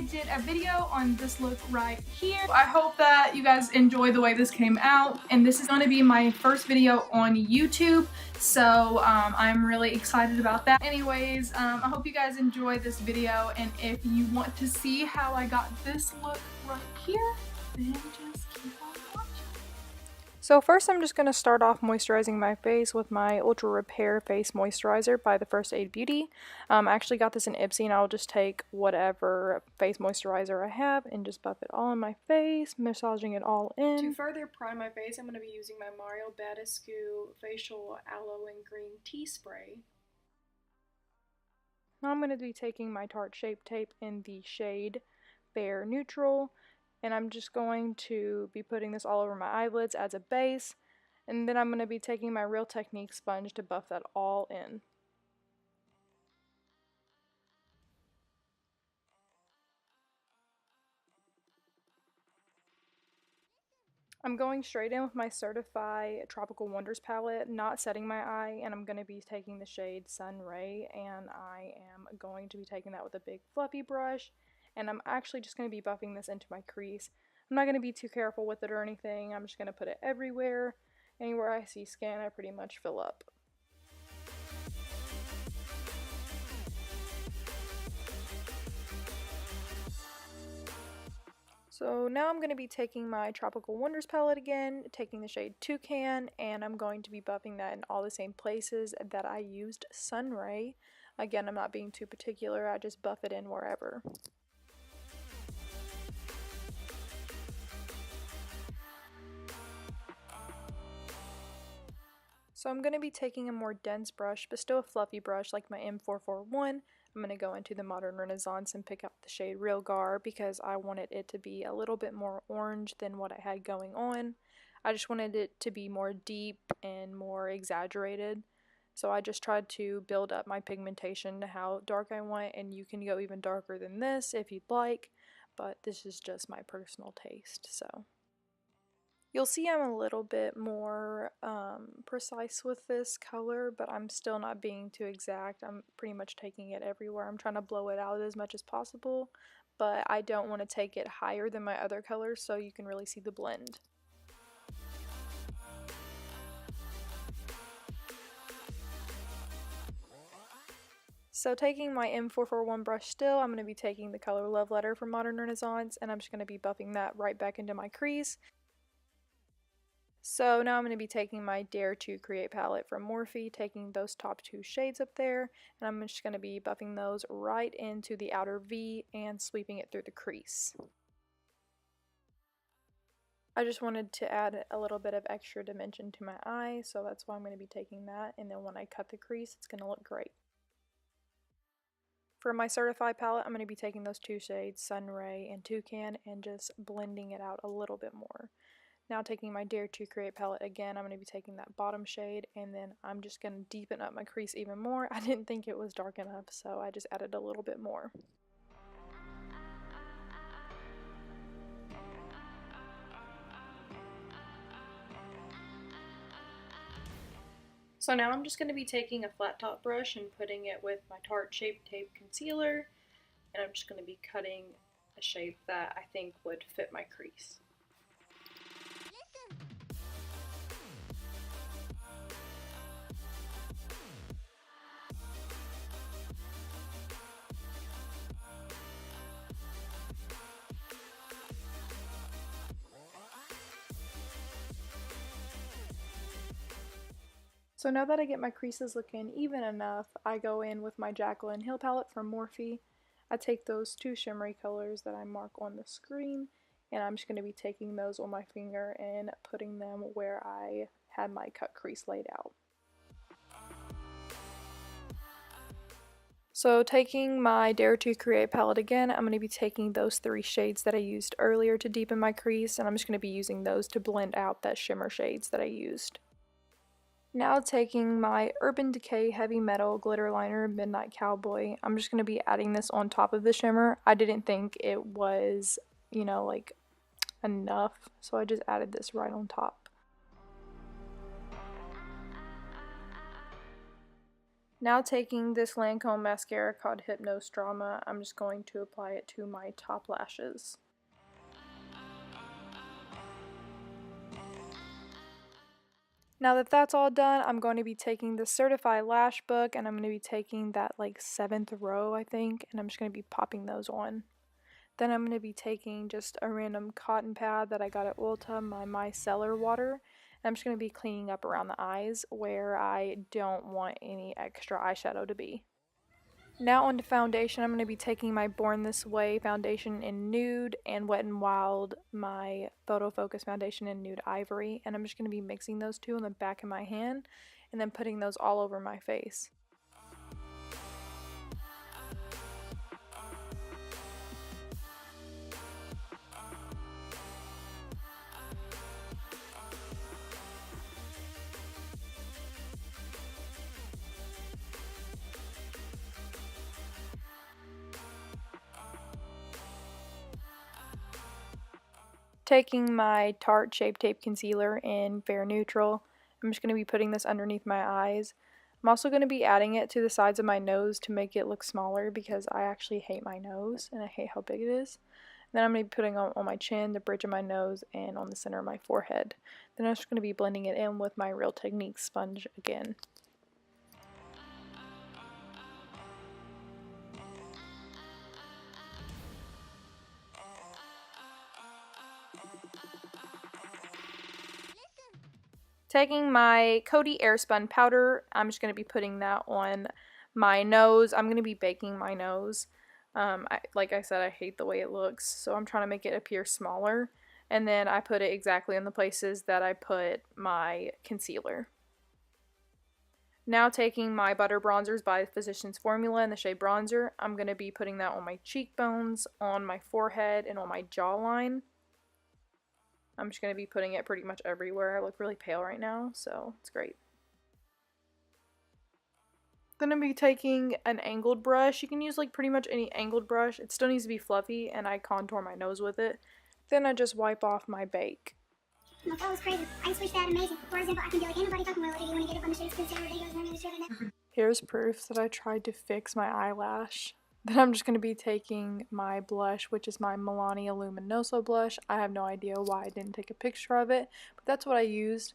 did a video on this look right here. I hope that you guys enjoy the way this came out, and this is going to be my first video on YouTube, so I'm really excited about that. Anyways, I hope you guys enjoy this video, and if you want to see how I got this look right here, then just keep on watching. So first I'm just going to start off moisturizing my face with my Ultra Repair Face Moisturizer by the First Aid Beauty. I actually got this in Ipsy, and I'll just take whatever face moisturizer I have and just buff it all in my face, massaging it all in. To further prime my face, I'm going to be using my Mario Badescu Facial Aloe and Green Tea Spray. Now I'm going to be taking my Tarte Shape Tape in the shade Bare Neutral, and I'm just going to be putting this all over my eyelids as a base, and then I'm going to be taking my Real Technique sponge to buff that all in. I'm going straight in with my Certify Tropical Wonders palette, not setting my eye, and I'm going to be taking the shade Sun Ray, and I am going to be taking that with a big fluffy brush, and I'm actually just going to be buffing this into my crease. I'm not going to be too careful with it or anything. I'm just going to put it everywhere. Anywhere I see skin, I pretty much fill up. So now I'm going to be taking my Tropical Wonders palette again, taking the shade Toucan, and I'm going to be buffing that in all the same places that I used Sun Ray. Again, I'm not being too particular, I just buff it in wherever. So I'm going to be taking a more dense brush, but still a fluffy brush like my M441. I'm going to go into the Modern Renaissance and pick up the shade Real Gar because I wanted it to be a little bit more orange than what I had going on. I just wanted it to be more deep and more exaggerated. So I just tried to build up my pigmentation to how dark I want, and you can go even darker than this if you'd like, but this is just my personal taste, so. You'll see I'm a little bit more precise with this color, but I'm still not being too exact. I'm pretty much taking it everywhere. I'm trying to blow it out as much as possible, but I don't want to take it higher than my other colors so you can really see the blend. So taking my M441 brush still, I'm going to be taking the color Love Letter from Modern Renaissance, and I'm just going to be buffing that right back into my crease. So now I'm going to be taking my Dare to Create palette from Morphe, taking those top two shades up there, and I'm just going to be buffing those right into the outer V and sweeping it through the crease. I just wanted to add a little bit of extra dimension to my eye, so that's why I'm going to be taking that, and then when I cut the crease, it's going to look great. For my Certified palette, I'm going to be taking those two shades, Sun Ray and Toucan, and just blending it out a little bit more. Now taking my Dare to Create palette again, I'm going to be taking that bottom shade, and then I'm just going to deepen up my crease even more. I didn't think it was dark enough, so I just added a little bit more. So now I'm just going to be taking a flat top brush and putting it with my Tarte Shape Tape Concealer, and I'm just going to be cutting a shape that I think would fit my crease. So now that I get my creases looking even enough, I go in with my Jaclyn Hill palette from Morphe. I take those two shimmery colors that I mark on the screen, and I'm just going to be taking those on my finger and putting them where I had my cut crease laid out. So taking my Dare to Create palette again, I'm going to be taking those three shades that I used earlier to deepen my crease, and I'm just going to be using those to blend out that shimmer shades that I used. Now taking my Urban Decay Heavy Metal Glitter Liner Midnight Cowboy, I'm just going to be adding this on top of the shimmer. I didn't think it was, you know, like enough, so I just added this right on top. Now taking this Lancome mascara called Hypnose Drama, I'm just going to apply it to my top lashes. Now that that's all done, I'm going to be taking the Certified Lash Book, and I'm going to be taking that like 7th row, I think, and I'm just going to be popping those on. Then I'm going to be taking just a random cotton pad that I got at Ulta, my micellar water, and I'm just going to be cleaning up around the eyes where I don't want any extra eyeshadow to be. Now on to foundation. I'm going to be taking my Born This Way foundation in Nude and Wet n Wild, my Photo Focus foundation in Nude Ivory, and I'm just going to be mixing those two on the back of my hand and then putting those all over my face. Taking my Tarte Shape Tape Concealer in Fair Neutral, I'm just going to be putting this underneath my eyes. I'm also going to be adding it to the sides of my nose to make it look smaller because I actually hate my nose and I hate how big it is. Then I'm going to be putting on my chin, the bridge of my nose, and on the center of my forehead. Then I'm just going to be blending it in with my Real Techniques sponge again. Taking my Coty Airspun powder, I'm just going to be putting that on my nose. I'm going to be baking my nose. Like I said, I hate the way it looks, so I'm trying to make it appear smaller. And then I put it exactly in the places that I put my concealer. Now taking my Butter Bronzers by Physicians Formula in the shade Bronzer, I'm going to be putting that on my cheekbones, on my forehead, and on my jawline. I'm just going to be putting it pretty much everywhere. I look really pale right now, so it's great. Then I'm going to be taking an angled brush. You can use like pretty much any angled brush. It still needs to be fluffy, and I contour my nose with it. Then I just wipe off my bake. My phone was crazy. I can switch that amazing. For example, I can be like, anybody fucking with you when you get up on the shades, consider videos, running the shit in there. Here's proof that I tried to fix my eyelash. Then I'm just going to be taking my blush, which is my Milani Luminoso blush. I have no idea why I didn't take a picture of it, but that's what I used.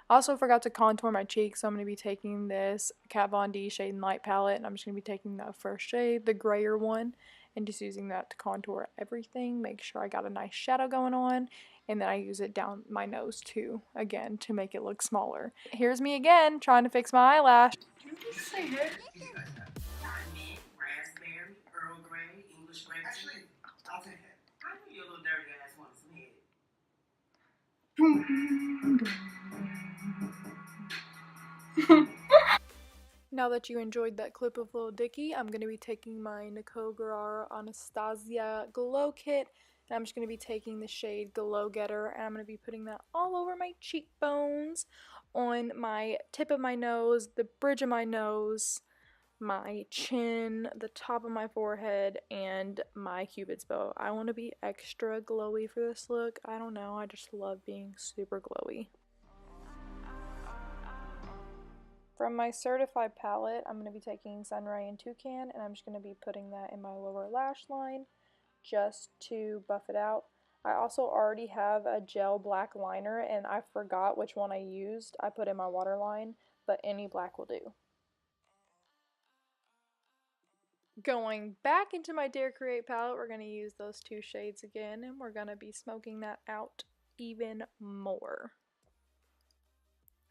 I also forgot to contour my cheeks, so I'm going to be taking this Kat Von D Shade and Light palette, and I'm just going to be taking the first shade, the grayer one, and just using that to contour everything, make sure I got a nice shadow going on, and then I use it down my nose too, again, to make it look smaller. Here's me again, trying to fix my eyelash. Can you say that? Mint, raspberry, Earl Grey, English grape. Actually, I'll take that. I knew your little dirty ass wanted some head. Now that you enjoyed that clip of Lil Dicky, I'm going to be taking my Nicole Guerrero Anastasia Glow Kit, and I'm just going to be taking the shade Glow Getter, and I'm going to be putting that all over my cheekbones, on my tip of my nose, the bridge of my nose, my chin, the top of my forehead, and my cupid's bow. I want to be extra glowy for this look. I don't know, I just love being super glowy. From my Certified palette, I'm going to be taking Sunray and Toucan, and I'm just going to be putting that in my lower lash line just to buff it out. I also already have a gel black liner, and I forgot which one I used. I put in my waterline, but any black will do. Going back into my Dare Create palette, we're going to use those two shades again, and we're going to be smoking that out even more.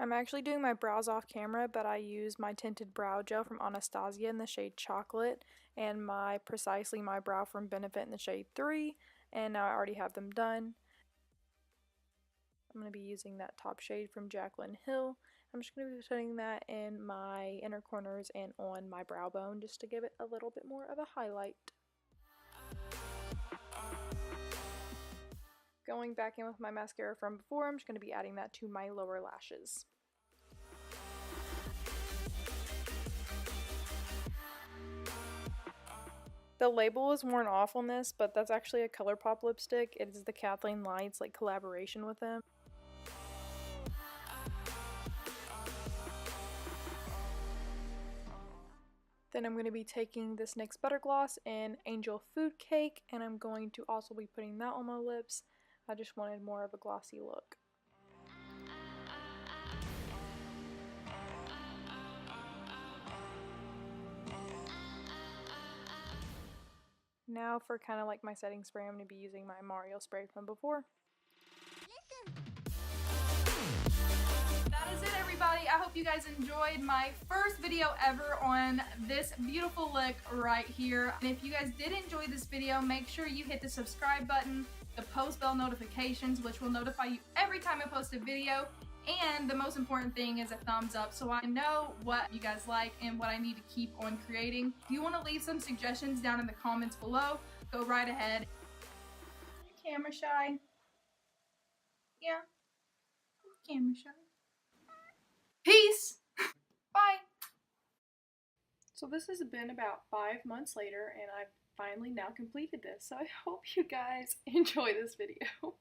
I'm actually doing my brows off camera, but I used my tinted brow gel from Anastasia in the shade Chocolate and my Precisely My Brow from Benefit in the shade 3, and now I already have them done. I'm going to be using that top shade from Jaclyn Hill. I'm just going to be putting that in my inner corners and on my brow bone just to give it a little bit more of a highlight. Going back in with my mascara from before, I'm just going to be adding that to my lower lashes. The label is worn off on this, but that's actually a ColourPop lipstick. It is the Kathleen Lights collaboration with them. Then I'm going to be taking this NYX Butter Gloss in Angel Food Cake, and I'm going to also be putting that on my lips. I just wanted more of a glossy look. Now for kind of like my setting spray, I'm going to be using my Mario spray from before. That is it, everybody. I hope you guys enjoyed my first video ever on this beautiful look right here. And if you guys did enjoy this video, make sure you hit the subscribe button, the post bell notifications, which will notify you every time I post a video. And the most important thing is a thumbs up, so I know what you guys like and what I need to keep on creating. If you want to leave some suggestions down in the comments below, go right ahead. Camera shy. Yeah. Camera shy. Peace! Bye! So this has been about 5 months later, and I've finally now completed this, so I hope you guys enjoy this video.